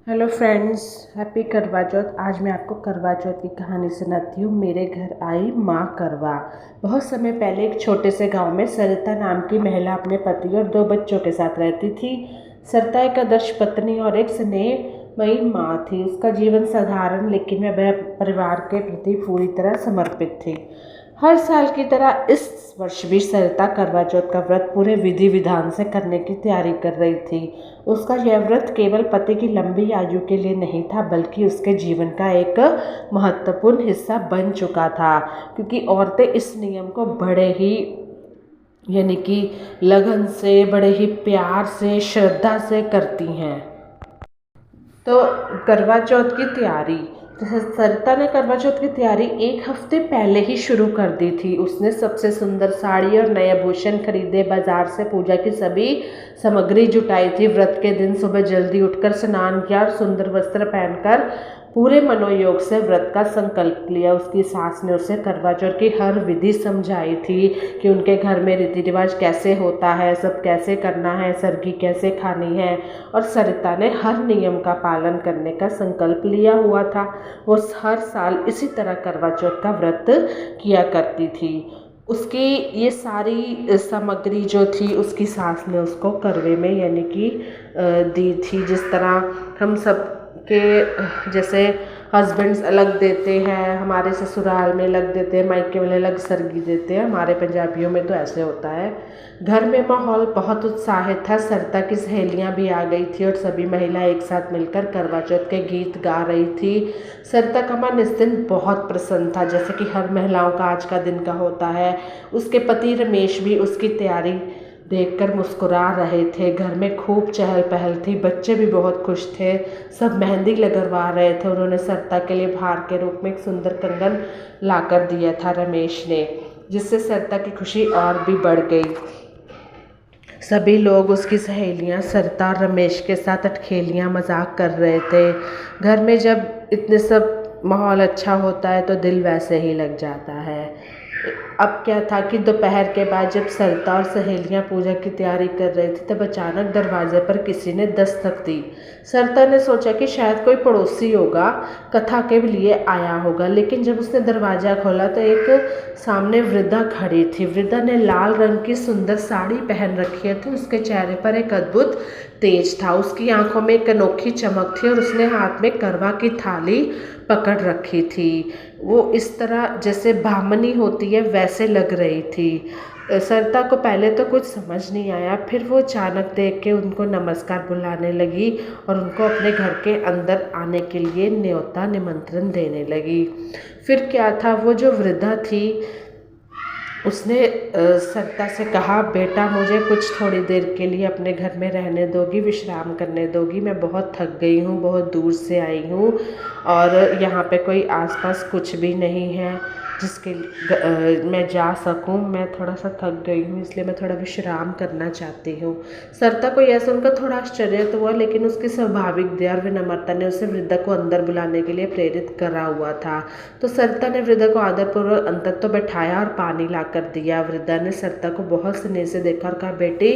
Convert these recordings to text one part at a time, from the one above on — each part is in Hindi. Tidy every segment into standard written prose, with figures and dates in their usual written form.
हेलो फ्रेंड्स, हैप्पी करवा चौथ। आज मैं आपको करवा चौथ की कहानी सुनाती हूँ। मेरे घर आई माँ करवा। बहुत समय पहले एक छोटे से गांव में सरिता नाम की महिला अपने पति और 2 बच्चों के साथ रहती थी। सरिता एक आदर्श पत्नी और एक स्नेहमयी माँ थी। उसका जीवन साधारण लेकिन वह परिवार के प्रति पूरी तरह समर्पित थी। हर साल की तरह इस वर्ष भी सरिता करवा चौथ का व्रत पूरे विधि विधान से करने की तैयारी कर रही थी। उसका यह व्रत केवल पति की लंबी आयु के लिए नहीं था, बल्कि उसके जीवन का एक महत्वपूर्ण हिस्सा बन चुका था, क्योंकि औरतें इस नियम को बड़े ही यानी कि लगन से, बड़े ही प्यार से, श्रद्धा से करती हैं। तो करवा चौथ की तैयारी, सरिता ने करवा चौथ की तैयारी 1 हफ्ते पहले ही शुरू कर दी थी। उसने सबसे सुंदर साड़ी और नए आभूषण खरीदे, बाजार से पूजा की सभी सामग्री जुटाई थी। व्रत के दिन सुबह जल्दी उठकर स्नान किया और सुंदर वस्त्र पहनकर पूरे मनोयोग से व्रत का संकल्प लिया। उसकी सास ने उसे करवा चौथ की हर विधि समझाई थी कि उनके घर में रीति रिवाज कैसे होता है, सब कैसे करना है, सरगी कैसे खानी है, और सरिता ने हर नियम का पालन करने का संकल्प लिया हुआ था। वो हर साल इसी तरह करवा चौथ का व्रत किया करती थी। उसकी ये सारी सामग्री जो थी उसकी सास ने उसको करवे में यानी कि दी थी। जिस तरह हम सब के जैसे हस्बैंड्स अलग देते हैं, हमारे ससुराल में अलग देते हैं, मायके वाले अलग सरगी देते हैं, हमारे पंजाबियों में तो ऐसे होता है। घर में माहौल बहुत उत्साहित था। सरिता की सहेलियां भी आ गई थी और सभी महिलाएं एक साथ मिलकर करवा चौथ के गीत गा रही थी। सरिता का मन इस दिन बहुत प्रसन्न था, जैसे कि हर महिलाओं का आज का दिन का होता है। उसके पति रमेश भी उसकी तैयारी देखकर मुस्कुरा रहे थे। घर में खूब चहल पहल थी, बच्चे भी बहुत खुश थे। सब मेहंदी लगवा रहे थे। उन्होंने सरिता के लिए उपहार के रूप में एक सुंदर कंगन लाकर दिया था रमेश ने, जिससे सरिता की खुशी और भी बढ़ गई। सभी लोग, उसकी सहेलियां सरिता और रमेश के साथ अटखेलियां मजाक कर रहे थे। घर में जब इतने सब माहौल अच्छा होता है तो दिल वैसे ही लग जाता है। अब क्या था कि दोपहर के बाद जब सरिता और सहेलियां पूजा की तैयारी कर रही थी, तब अचानक दरवाजे पर किसी ने दस्तक दी। सरिता ने सोचा कि शायद कोई पड़ोसी होगा, कथा के लिए आया होगा, लेकिन जब उसने दरवाज़ा खोला तो एक सामने वृद्धा खड़ी थी। वृद्धा ने लाल रंग की सुंदर साड़ी पहन रखी थी। उसके चेहरे पर एक अद्भुत तेज था, उसकी आंखों में एक अनोखी चमक थी और उसने हाथ में करवा की थाली पकड़ रखी थी। वो इस तरह जैसे भामनी होती है वैसे लग रही थी। सरिता को पहले तो कुछ समझ नहीं आया, फिर वो अचानक देख के उनको नमस्कार बुलाने लगी और उनको अपने घर के अंदर आने के लिए न्योता निमंत्रण देने लगी। फिर क्या था, वो जो वृद्धा थी उसने सरिता से कहा, बेटा मुझे कुछ थोड़ी देर के लिए अपने घर में रहने दोगी, विश्राम करने दोगी? मैं बहुत थक गई हूँ, बहुत दूर से आई हूँ और यहाँ पे कोई आसपास कुछ भी नहीं है जिसके मैं जा सकूं। मैं थोड़ा सा थक गई हूँ, इसलिए मैं थोड़ा विश्राम करना चाहती हूँ। सरिता को यह सुनकर थोड़ा आश्चर्य तो हुआ, लेकिन उसकी स्वाभाविक दया और विनम्रता ने उसे वृद्धा को अंदर बुलाने के लिए प्रेरित करा हुआ था। तो सरिता ने वृद्धा को आदरपूर्वक अंदर तो बैठाया और पानी लाकर दिया। वृद्धा ने सरिता को बहुत स्नेह से देखा और कहा, बेटी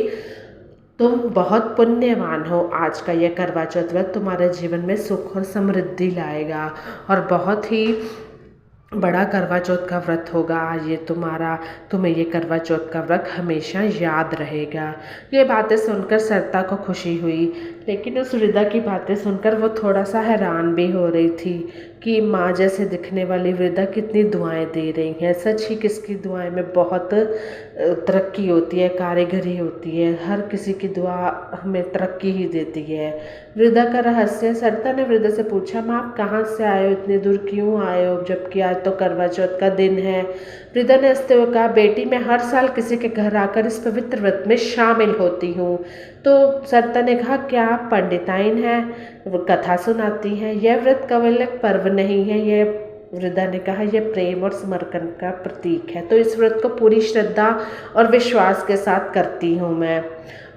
तुम बहुत पुण्यवान हो। आज का यह करवा चौथ व्रत तुम्हारे जीवन में सुख और समृद्धि लाएगा और बहुत ही बड़ा करवा चौथ का व्रत होगा। आज ये तुम्हें ये करवा चौथ का व्रत हमेशा याद रहेगा। ये बातें सुनकर सरिता को खुशी हुई, लेकिन उस वृद्धा की बातें सुनकर वो थोड़ा सा हैरान भी हो रही थी कि माँ जैसे दिखने वाली वृद्धा कितनी दुआएं दे रही हैं। सच ही किसकी दुआएं में बहुत तरक्की होती है, कारीगरी होती है। हर किसी की दुआ हमें तरक्की ही देती है। वृद्धा का रहस्य। सरिता ने वृद्धा से पूछा, माँ आप कहाँ से आए हो, इतनी दूर क्यों आए हो, जबकि आज तो करवा चौथ का दिन है? वृद्धा ने हंसते हुए कहा, बेटी मैं हर साल किसी के घर आकर इस पवित्र व्रत में शामिल होती हूँ। तो सरिता ने कहा, क्या आप पंडिताइन हैं, वो कथा सुनाती हैं? यह व्रत केवल एक पर्व नहीं है, यह वृद्धा ने कहा, यह प्रेम और समर्पण का प्रतीक है। तो इस व्रत को पूरी श्रद्धा और विश्वास के साथ करती हूँ मैं,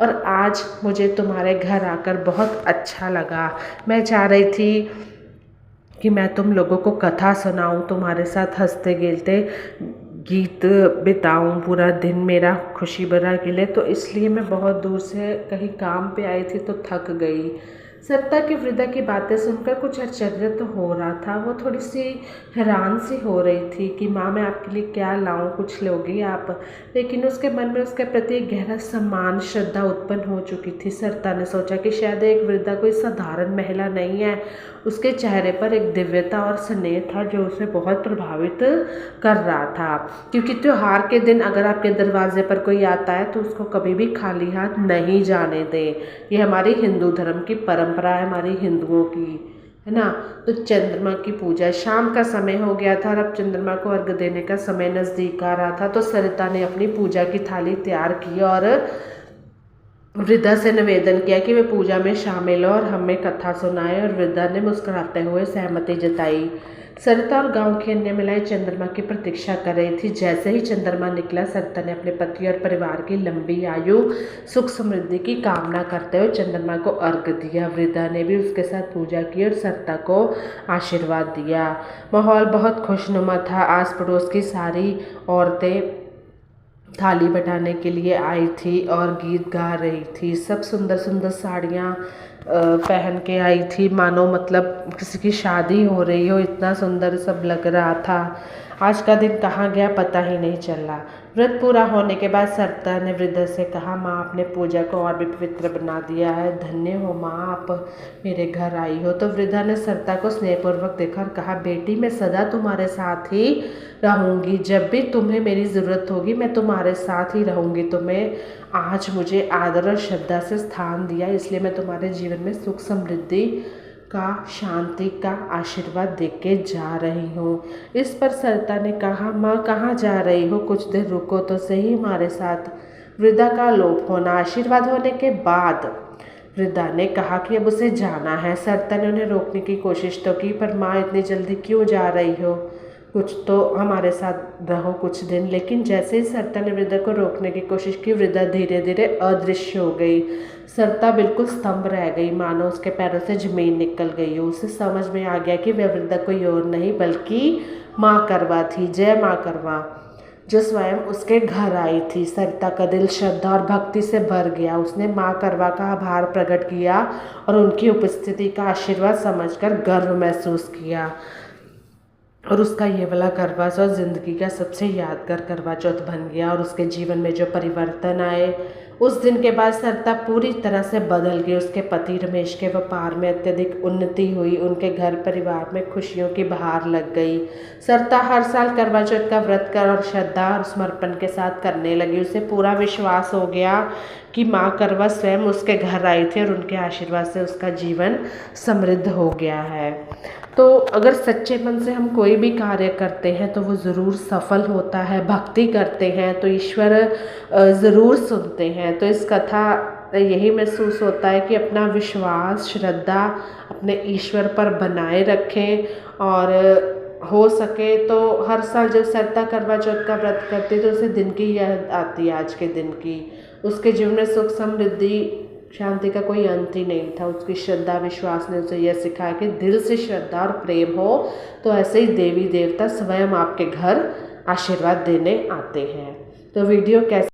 और आज मुझे तुम्हारे घर आकर बहुत अच्छा लगा। मैं चाह रही थी कि मैं तुम लोगों को कथा सुनाऊं, तुम्हारे साथ हंसते खेलते गीत बिताऊं, पूरा दिन मेरा खुशी भरा खेले, तो इसलिए मैं बहुत दूर से कहीं काम पे आई थी तो थक गई। सरिता की वृद्धा की बातें सुनकर कुछ आश्चर्य तो हो रहा था। वो थोड़ी सी हैरान सी हो रही थी कि माँ मैं आपके लिए क्या लाऊं, कुछ लोगी आप। लेकिन उसके मन में उसके प्रति एक गहरा सम्मान श्रद्धा उत्पन्न हो चुकी थी। सरिता ने सोचा कि शायद एक वृद्धा कोई साधारण महिला नहीं है। उसके चेहरे पर एक दिव्यता और स्नेह था जो उसे बहुत प्रभावित कर रहा था। क्योंकि त्योहार के दिन अगर आपके दरवाजे पर कोई आता है तो उसको कभी भी खाली हाथ नहीं जाने दें। ये हमारी हिंदू धर्म की परंपरा है, हमारी हिंदुओं की, है ना। तो चंद्रमा की पूजा, शाम का समय हो गया था और अब चंद्रमा को अर्घ देने का समय नज़दीक आ रहा था। तो सरिता ने अपनी पूजा की थाली तैयार की और वृद्धा से निवेदन किया कि वे पूजा में शामिल हो और हमें कथा सुनाए। और वृद्धा ने मुस्कुराते हुए सहमति जताई। सरिता और गांव की अन्य महिलाएं चंद्रमा की प्रतीक्षा कर रही थी। जैसे ही चंद्रमा निकला, सरिता ने अपने पति और परिवार की लंबी आयु, सुख समृद्धि की कामना करते हुए चंद्रमा को अर्घ दिया। वृद्धा ने भी उसके साथ पूजा की और सरिता को आशीर्वाद दिया। माहौल बहुत खुशनुमा था। आस पड़ोस की सारी औरतें थाली बटाने के लिए आई थी और गीत गा रही थी। सब सुंदर सुंदर साड़ियाँ पहन के आई थी, मानो मतलब किसी की शादी हो रही हो, इतना सुंदर सब लग रहा था। आज का दिन कहाँ गया पता ही नहीं चला। व्रत पूरा होने के बाद सरिता ने वृद्धा से कहा, माँ आपने पूजा को और भी पवित्र बना दिया है, धन्य हो माँ आप मेरे घर आई हो। तो वृद्धा ने सरिता को स्नेहपूर्वक देखा और कहा, बेटी मैं सदा तुम्हारे साथ ही रहूँगी, जब भी तुम्हें मेरी ज़रूरत होगी मैं तुम्हारे साथ ही रहूँगी। तुम्हें आज मुझे आदर और श्रद्धा से स्थान दिया, इसलिए मैं तुम्हारे जीवन में सुख समृद्धि का, शांति का आशीर्वाद देके जा रही हूँ। इस पर सरिता ने कहा, माँ कहाँ जा रही हो, कुछ देर रुको तो सही हमारे साथ। वृद्धा का लोप होना, आशीर्वाद होने के बाद वृद्धा ने कहा कि अब उसे जाना है। सरिता ने उन्हें रोकने की कोशिश तो की, पर माँ इतनी जल्दी क्यों जा रही हो, कुछ तो हमारे साथ रहो कुछ दिन। लेकिन जैसे ही सरिता ने वृद्धा को रोकने की कोशिश की, वृद्धा धीरे धीरे अदृश्य हो गई। सरिता बिल्कुल स्तंभ रह गई, मानो उसके पैरों से जमीन निकल गई हो। उसे समझ में आ गया कि वह वृद्धा कोई और नहीं बल्कि माँ करवा थी, जय माँ करवा, जो स्वयं उसके घर आई थी। सरिता का दिल श्रद्धा और भक्ति से भर गया। उसने माँ करवा का आभार प्रकट किया और उनकी उपस्थिति का आशीर्वाद समझकर गर्व महसूस किया। और उसका ये वाला करवा चौथ ज़िंदगी का सबसे यादगार करवा चौथ बन गया। और उसके जीवन में जो परिवर्तन आए, उस दिन के बाद सरिता पूरी तरह से बदल गई। उसके पति रमेश के व्यापार में अत्यधिक उन्नति हुई। उनके घर परिवार में खुशियों की बहार लग गई। सरिता हर साल करवा चौथ का व्रत कर और श्रद्धा और समर्पण के साथ करने लगी। उसे पूरा विश्वास हो गया कि माँ करवा स्वयं उसके घर आई थी और उनके आशीर्वाद से उसका जीवन समृद्ध हो गया है। तो अगर सच्चे मन से हम कोई भी कार्य करते हैं तो वो ज़रूर सफल होता है। भक्ति करते हैं तो ईश्वर ज़रूर सुनते हैं। तो इस कथा यही महसूस होता है कि अपना विश्वास, श्रद्धा अपने ईश्वर पर बनाए रखें। और हो सके तो हर साल जब सरिता करवा चौथ का व्रत करती तो उसे दिन की याद आती है, आज के दिन की। उसके जीवन में सुख समृद्धि शांति का कोई अंत ही नहीं था। उसकी श्रद्धा विश्वास ने उसे यह सिखाया कि दिल से श्रद्धा और प्रेम हो तो ऐसे ही देवी देवता स्वयं आपके घर आशीर्वाद देने आते हैं। तो वीडियो कैसे